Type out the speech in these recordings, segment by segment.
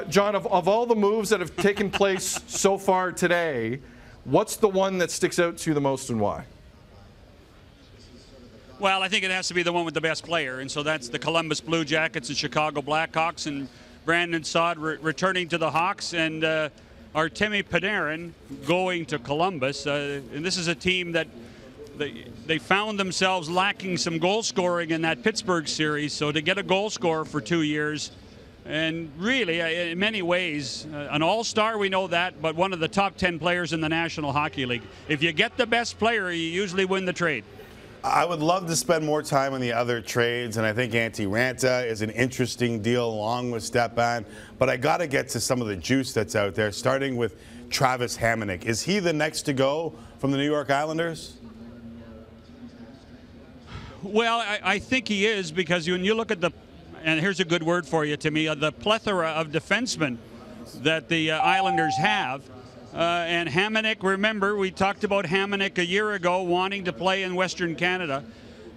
John, of all the moves that have taken place so far today, what's the one that sticks out to you the most and why? Well, I think it has to be the one with the best player, and so that's the Columbus Blue Jackets and Chicago Blackhawks, and Brandon Saad returning to the Hawks, and Artemi Panarin going to Columbus. And this is a team that they found themselves lacking some goal scoring in that Pittsburgh series, so to get a goal scorer for 2 years, and really, in many ways, an all-star, we know that, but one of the top 10 players in the National Hockey League. If you get the best player, you usually win the trade. I would love to spend more time on the other trades, and I think Antti Ranta is an interesting deal along with Stepan, but I got to get to some of the juice that's out there, starting with Travis Hamonic. Is he the next to go from the New York Islanders? Well, I think he is, because when you look at and here's a good word for you, to me, the plethora of defensemen that the Islanders have. And Hamonic, remember, we talked about Hamonic a year ago wanting to play in Western Canada.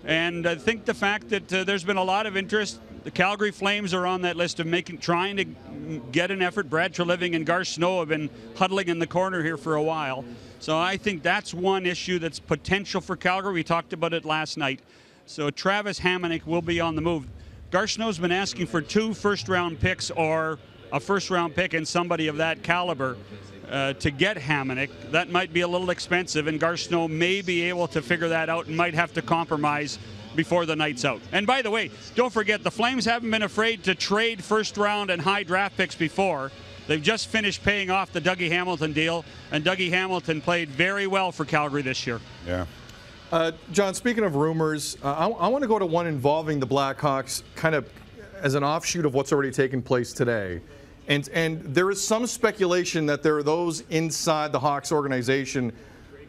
And I think the fact that there's been a lot of interest, the Calgary Flames are on that list of trying to get an effort. Brad Treliving and Gar Snow have been huddling in the corner here for a while. So I think that's one issue that's potential for Calgary. We talked about it last night. So Travis Hamonic will be on the move. Gar Snow's been asking for 2 first-round picks or a first-round pick and somebody of that caliber. To get Hamonic. That might be a little expensive, and Gar Snow may be able to figure that out and might have to compromise before the night's out. And by the way, don't forget, the Flames haven't been afraid to trade first-round and high draft picks before. They've just finished paying off the Dougie Hamilton deal, and Dougie Hamilton played very well for Calgary this year. Yeah. John, speaking of rumors, I want to go to one involving the Blackhawks kind of as an offshoot of what's already taken place today. And there is some speculation that there are those inside the Hawks organization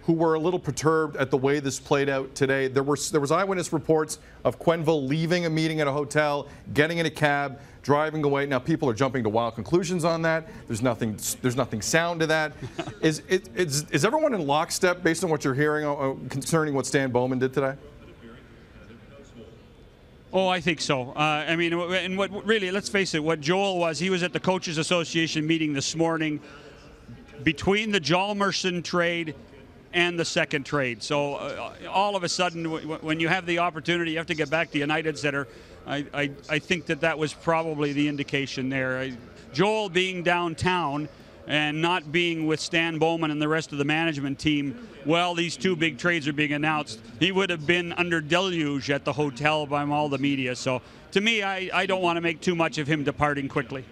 who were a little perturbed at the way this played out today. There was eyewitness reports of Quenneville leaving a meeting at a hotel, getting in a cab, driving away. Now people are jumping to wild conclusions on that. There's nothing sound to that. Is everyone in lockstep based on what you're hearing concerning what Stan Bowman did today? Oh, I think so. I mean, and what really, let's face it, what Joel was, he was at the Coaches Association meeting this morning between the Hjalmarsson trade and the second trade. So all of a sudden, when you have the opportunity, you have to get back to United Center. I think that was probably the indication there. Joel being downtown and not being with Stan Bowman and the rest of the management team while these 2 big trades are being announced, he would have been under deluge at the hotel by all the media. So to me, I don't want to make too much of him departing quickly.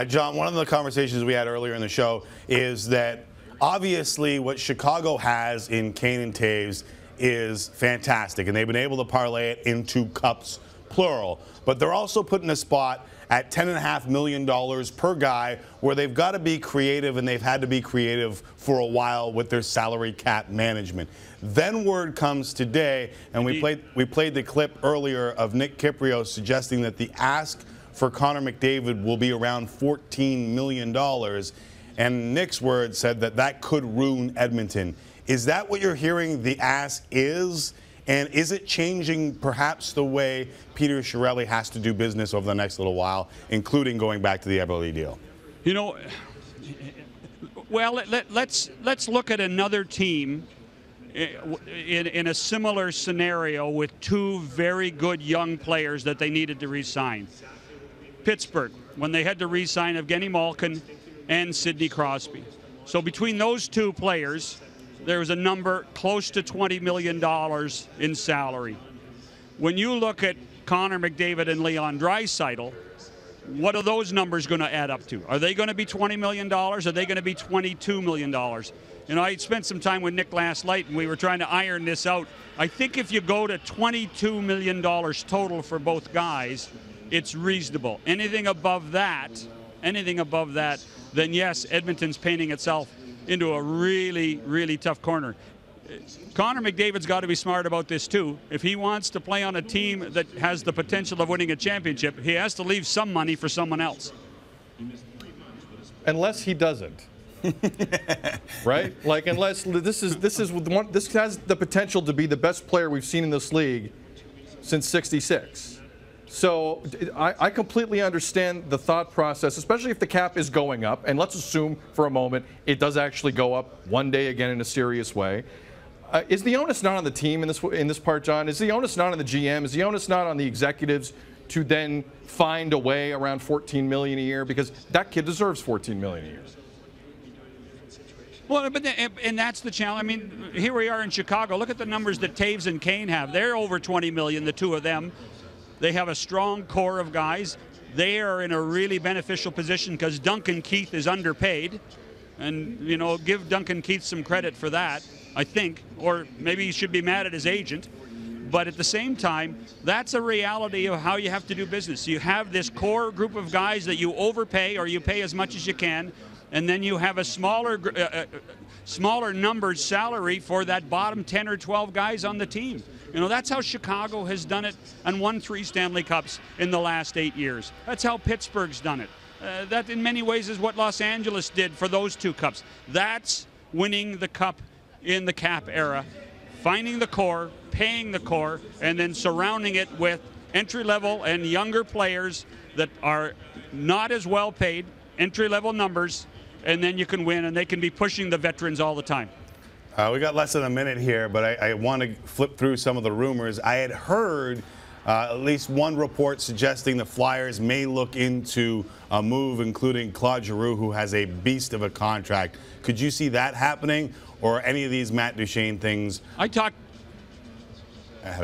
John, one of the conversations we had earlier in the show is that obviously what Chicago has in Kane and Taves is fantastic, and they've been able to parlay it into cups, plural. But they're also put in a spot at $10.5 million per guy, where they've got to be creative, and they've had to be creative for a while with their salary cap management. Then word comes today, and we played the clip earlier of Nick Kypreos suggesting that the ask for Connor McDavid will be around $14 million, and Nick's word said that could ruin Edmonton. Is that what you're hearing the ask is? And is it changing perhaps the way Peter Chiarelli has to do business over the next little while, including going back to the Eberle deal? You know, well, let's look at another team in a similar scenario with 2 very good young players that they needed to re-sign. Pittsburgh, when they had to re-sign Evgeny Malkin and Sidney Crosby. So between those 2 players, there was a number close to $20 million in salary. When you look at Connor McDavid and Leon Draisaitl, what are those numbers going to add up to? Are they going to be $20 million? Are they going to be $22 million? You know, I spent some time with Nick last night, and we were trying to iron this out. I think if you go to $22 million total for both guys, it's reasonable. Anything above that, then yes, Edmonton's painting itself into a really, really tough corner. Connor McDavid's got to be smart about this too. If he wants to play on a team that has the potential of winning a championship, he has to leave some money for someone else. Unless he doesn't. Right? Like, unless this has the potential to be the best player we've seen in this league since '66. So I completely understand the thought process, especially if the cap is going up. And let's assume for a moment it does actually go up one day again in a serious way. Is the onus not on the team in this part, John? Is the onus not on the GM? Is the onus not on the executives to then find a way around $14 million a year? Because that kid deserves $14 million a year. Well, and that's the challenge. I mean, here we are in Chicago. Look at the numbers that Taves and Kane have. They're over $20 million, the two of them. They have a strong core of guys. They are in a really beneficial position because Duncan Keith is underpaid. And, you know, give Duncan Keith some credit for that, I think. Or maybe he should be mad at his agent. But at the same time, that's a reality of how you have to do business. You have this core group of guys that you overpay or you pay as much as you can. And then you have a smaller numbered salary for that bottom 10 or 12 guys on the team. You know, that's how Chicago has done it and won 3 Stanley Cups in the last 8 years. That's how Pittsburgh's done it. That in many ways is what Los Angeles did for those 2 cups. That's winning the cup in the cap era. Finding the core, paying the core, and then surrounding it with entry-level and younger players that are not as well paid, entry-level numbers, and then you can win, and they can be pushing the veterans all the time. We got less than a minute here, but I want to flip through some of the rumors. I had heard at least one report suggesting the Flyers may look into a move, including Claude Giroux, who has a beast of a contract. Could you see that happening, or any of these Matt Duchene things ahead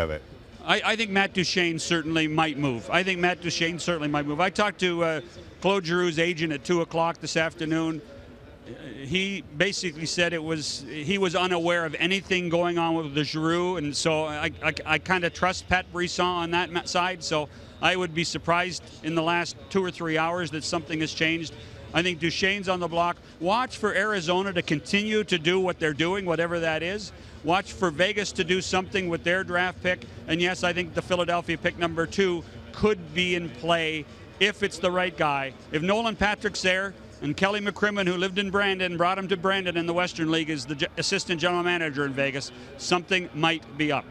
of it? I think Matt Duchene certainly might move. I talked to Claude Giroux's agent at 2 o'clock this afternoon. He basically said he was unaware of anything going on with the Giroux, and so I kind of trust Pat Brisson on that side. So I would be surprised in the last 2 or 3 hours that something has changed. I think Duchene's on the block. Watch for Arizona to continue to do what they're doing, whatever that is. Watch for Vegas to do something with their draft pick. And yes, I think the Philadelphia pick number 2 could be in play if it's the right guy. If Nolan Patrick's there, and Kelly McCrimmon, who lived in Brandon, brought him to Brandon in the Western League, is the assistant general manager in Vegas, something might be up.